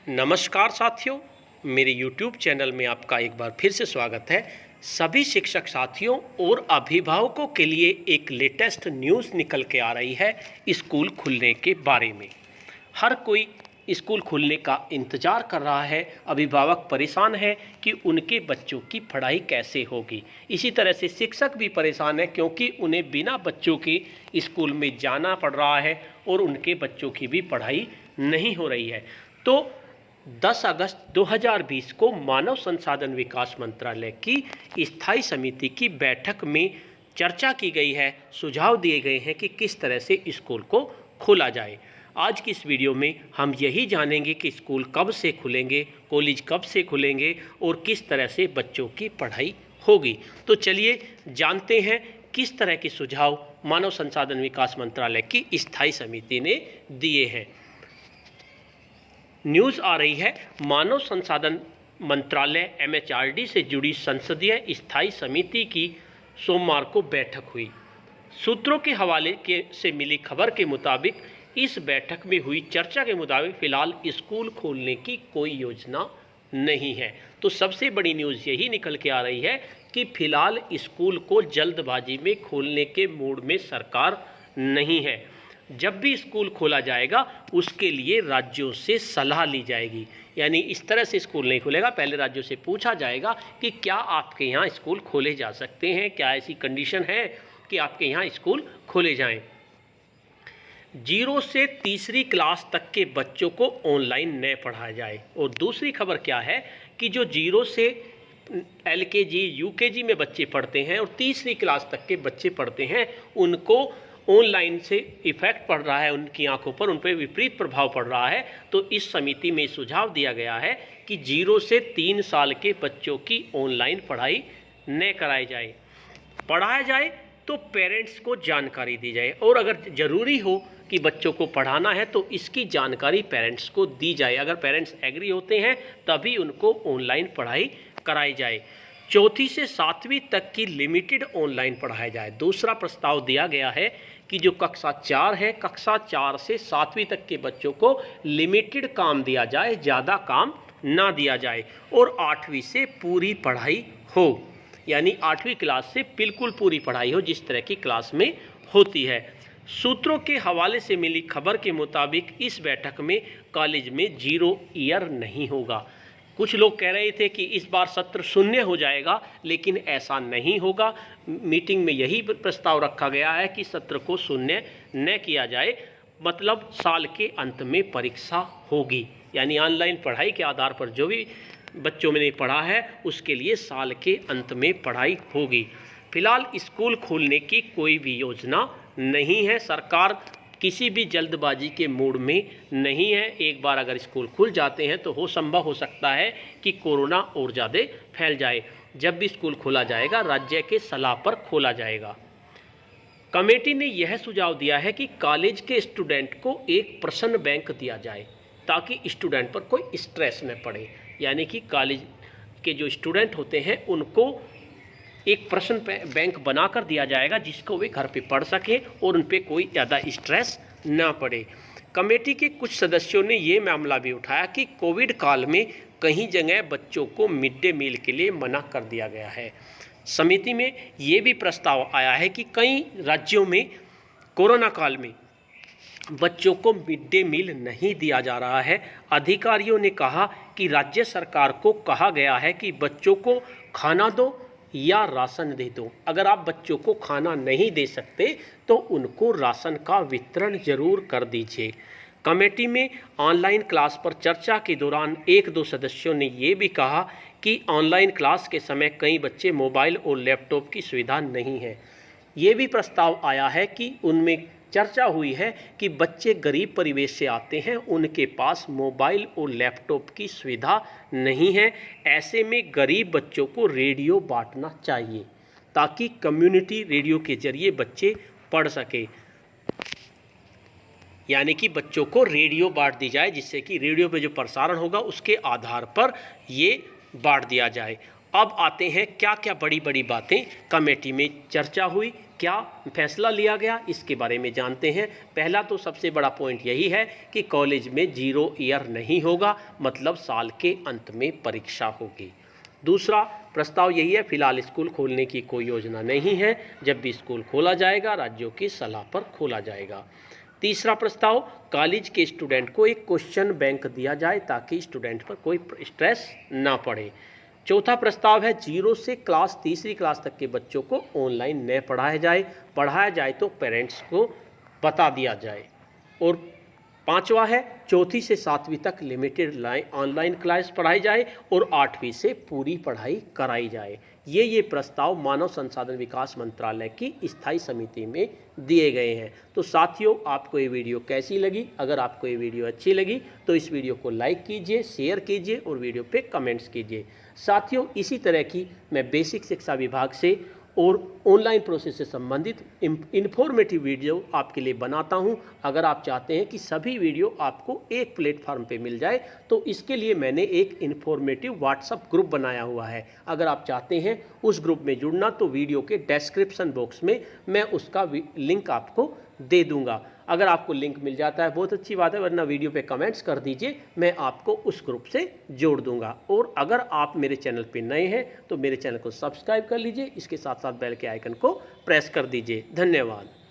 नमस्कार साथियों, मेरे YouTube चैनल में आपका एक बार फिर से स्वागत है। सभी शिक्षक साथियों और अभिभावकों के लिए एक लेटेस्ट न्यूज़ निकल के आ रही है स्कूल खुलने के बारे में। हर कोई स्कूल खुलने का इंतज़ार कर रहा है। अभिभावक परेशान है कि उनके बच्चों की पढ़ाई कैसे होगी। इसी तरह से शिक्षक भी परेशान है क्योंकि उन्हें बिना बच्चों के स्कूल में जाना पड़ रहा है और उनके बच्चों की भी पढ़ाई नहीं हो रही है। तो 10 अगस्त 2020 को मानव संसाधन विकास मंत्रालय की स्थायी समिति की बैठक में चर्चा की गई है, सुझाव दिए गए हैं कि किस तरह से स्कूल को खोला जाए। आज की इस वीडियो में हम यही जानेंगे कि स्कूल कब से खुलेंगे, कॉलेज कब से खुलेंगे और किस तरह से बच्चों की पढ़ाई होगी। तो चलिए जानते हैं किस तरह के सुझाव मानव संसाधन विकास मंत्रालय की स्थायी समिति ने दिए हैं। न्यूज़ आ रही है, मानव संसाधन मंत्रालय MHRD से जुड़ी संसदीय स्थायी समिति की सोमवार को बैठक हुई। सूत्रों के हवाले से मिली खबर के मुताबिक इस बैठक में हुई चर्चा के मुताबिक फ़िलहाल स्कूल खोलने की कोई योजना नहीं है। तो सबसे बड़ी न्यूज़ यही निकल के आ रही है कि फ़िलहाल स्कूल को जल्दबाजी में खोलने के मूड में सरकार नहीं है। जब भी स्कूल खोला जाएगा उसके लिए राज्यों से सलाह ली जाएगी। यानी इस तरह से स्कूल नहीं खुलेगा, पहले राज्यों से पूछा जाएगा कि क्या आपके यहाँ स्कूल खोले जा सकते हैं, क्या ऐसी कंडीशन है कि आपके यहाँ स्कूल खोले जाएं। 0 से तीसरी क्लास तक के बच्चों को ऑनलाइन न पढ़ाया जाए। और दूसरी खबर क्या है कि जो 0 से LKG UKG में बच्चे पढ़ते हैं और तीसरी क्लास तक के बच्चे पढ़ते हैं, उनको ऑनलाइन से इफ़ेक्ट पड़ रहा है, उनकी आंखों पर उन पर विपरीत प्रभाव पड़ रहा है। तो इस समिति में सुझाव दिया गया है कि 0 से 3 साल के बच्चों की ऑनलाइन पढ़ाई न कराई जाए। पढ़ाया जाए तो पेरेंट्स को जानकारी दी जाए और अगर ज़रूरी हो कि बच्चों को पढ़ाना है तो इसकी जानकारी पेरेंट्स को दी जाए। अगर पेरेंट्स एग्री होते हैं तभी उनको ऑनलाइन पढ़ाई कराई जाए। 4वीं से 7वीं तक की लिमिटेड ऑनलाइन पढ़ाया जाए। दूसरा प्रस्ताव दिया गया है कि जो कक्षा 4 है, कक्षा 4 से 7वीं तक के बच्चों को लिमिटेड काम दिया जाए, ज़्यादा काम ना दिया जाए और 8वीं से पूरी पढ़ाई हो। यानी 8वीं क्लास से बिल्कुल पूरी पढ़ाई हो जिस तरह की क्लास में होती है। सूत्रों के हवाले से मिली खबर के मुताबिक इस बैठक में कॉलेज में 0 ईयर नहीं होगा। कुछ लोग कह रहे थे कि इस बार सत्र शून्य हो जाएगा, लेकिन ऐसा नहीं होगा। मीटिंग में यही प्रस्ताव रखा गया है कि सत्र को शून्य न किया जाए, मतलब साल के अंत में परीक्षा होगी। यानी ऑनलाइन पढ़ाई के आधार पर जो भी बच्चों ने पढ़ा है उसके लिए साल के अंत में पढ़ाई होगी। फिलहाल स्कूल खोलने की कोई भी योजना नहीं है। सरकार किसी भी जल्दबाजी के मूड में नहीं है। एक बार अगर स्कूल खुल जाते हैं तो संभव हो सकता है कि कोरोना और ज़्यादा फैल जाए। जब भी स्कूल खोला जाएगा राज्य के सलाह पर खोला जाएगा। कमेटी ने यह सुझाव दिया है कि कॉलेज के स्टूडेंट को एक प्रश्न बैंक दिया जाए ताकि स्टूडेंट पर कोई स्ट्रेस न पड़े। यानी कि कॉलेज के जो स्टूडेंट होते हैं उनको एक प्रश्न बैंक बनाकर दिया जाएगा जिसको वे घर पे पढ़ सकें और उन पे कोई ज़्यादा स्ट्रेस ना पड़े। कमेटी के कुछ सदस्यों ने ये मामला भी उठाया कि कोविड काल में कई जगह बच्चों को मिड डे मील के लिए मना कर दिया गया है। समिति में ये भी प्रस्ताव आया है कि कई राज्यों में कोरोना काल में बच्चों को मिड डे मील नहीं दिया जा रहा है। अधिकारियों ने कहा कि राज्य सरकार को कहा गया है कि बच्चों को खाना दो या राशन दे दो। अगर आप बच्चों को खाना नहीं दे सकते तो उनको राशन का वितरण जरूर कर दीजिए। कमेटी में ऑनलाइन क्लास पर चर्चा के दौरान 1-2 सदस्यों ने ये भी कहा कि ऑनलाइन क्लास के समय कई बच्चे मोबाइल और लैपटॉप की सुविधा नहीं है। ये भी प्रस्ताव आया है कि उनमें चर्चा हुई है कि बच्चे गरीब परिवेश से आते हैं, उनके पास मोबाइल और लैपटॉप की सुविधा नहीं है। ऐसे में गरीब बच्चों को रेडियो बांटना चाहिए ताकि कम्युनिटी रेडियो के जरिए बच्चे पढ़ सके। यानी कि बच्चों को रेडियो बांट दी जाए जिससे कि रेडियो पे जो प्रसारण होगा उसके आधार पर ये बांट दिया जाए। अब आते हैं क्या क्या बड़ी बड़ी बातें कमेटी में चर्चा हुई, क्या फैसला लिया गया इसके बारे में जानते हैं। पहला तो सबसे बड़ा पॉइंट यही है कि कॉलेज में 0 ईयर नहीं होगा, मतलब साल के अंत में परीक्षा होगी। दूसरा प्रस्ताव यही है, फिलहाल स्कूल खोलने की कोई योजना नहीं है, जब भी स्कूल खोला जाएगा राज्यों की सलाह पर खोला जाएगा। तीसरा प्रस्ताव, कॉलेज के स्टूडेंट को एक क्वेश्चन बैंक दिया जाए ताकि स्टूडेंट पर कोई स्ट्रेस ना पड़े। चौथा प्रस्ताव है 0 से क्लास तीसरी क्लास तक के बच्चों को ऑनलाइन न पढ़ाया जाए तो पेरेंट्स को बता दिया जाए। और पांचवा है चौथी से 7वीं तक लिमिटेड ऑनलाइन क्लास पढ़ाई जाए और 8वीं से पूरी पढ़ाई कराई जाए। ये प्रस्ताव मानव संसाधन विकास मंत्रालय की स्थायी समिति में दिए गए हैं। तो साथियों, आपको ये वीडियो कैसी लगी? अगर आपको ये वीडियो अच्छी लगी तो इस वीडियो को लाइक कीजिए, शेयर कीजिए और वीडियो पे कमेंट्स कीजिए। साथियों, इसी तरह की मैं बेसिक शिक्षा विभाग से और ऑनलाइन प्रोसेस से संबंधित इन्फॉर्मेटिव वीडियो आपके लिए बनाता हूं। अगर आप चाहते हैं कि सभी वीडियो आपको एक प्लेटफॉर्म पे मिल जाए तो इसके लिए मैंने एक इन्फॉर्मेटिव व्हाट्सएप ग्रुप बनाया हुआ है। अगर आप चाहते हैं उस ग्रुप में जुड़ना तो वीडियो के डिस्क्रिप्शन बॉक्स में मैं उसका लिंक आपको दे दूंगा। अगर आपको लिंक मिल जाता है बहुत अच्छी बात है, वरना वीडियो पे कमेंट्स कर दीजिए, मैं आपको उस ग्रुप से जोड़ दूंगा। और अगर आप मेरे चैनल पे नए हैं तो मेरे चैनल को सब्सक्राइब कर लीजिए, इसके साथ साथ बेल के आइकन को प्रेस कर दीजिए। धन्यवाद।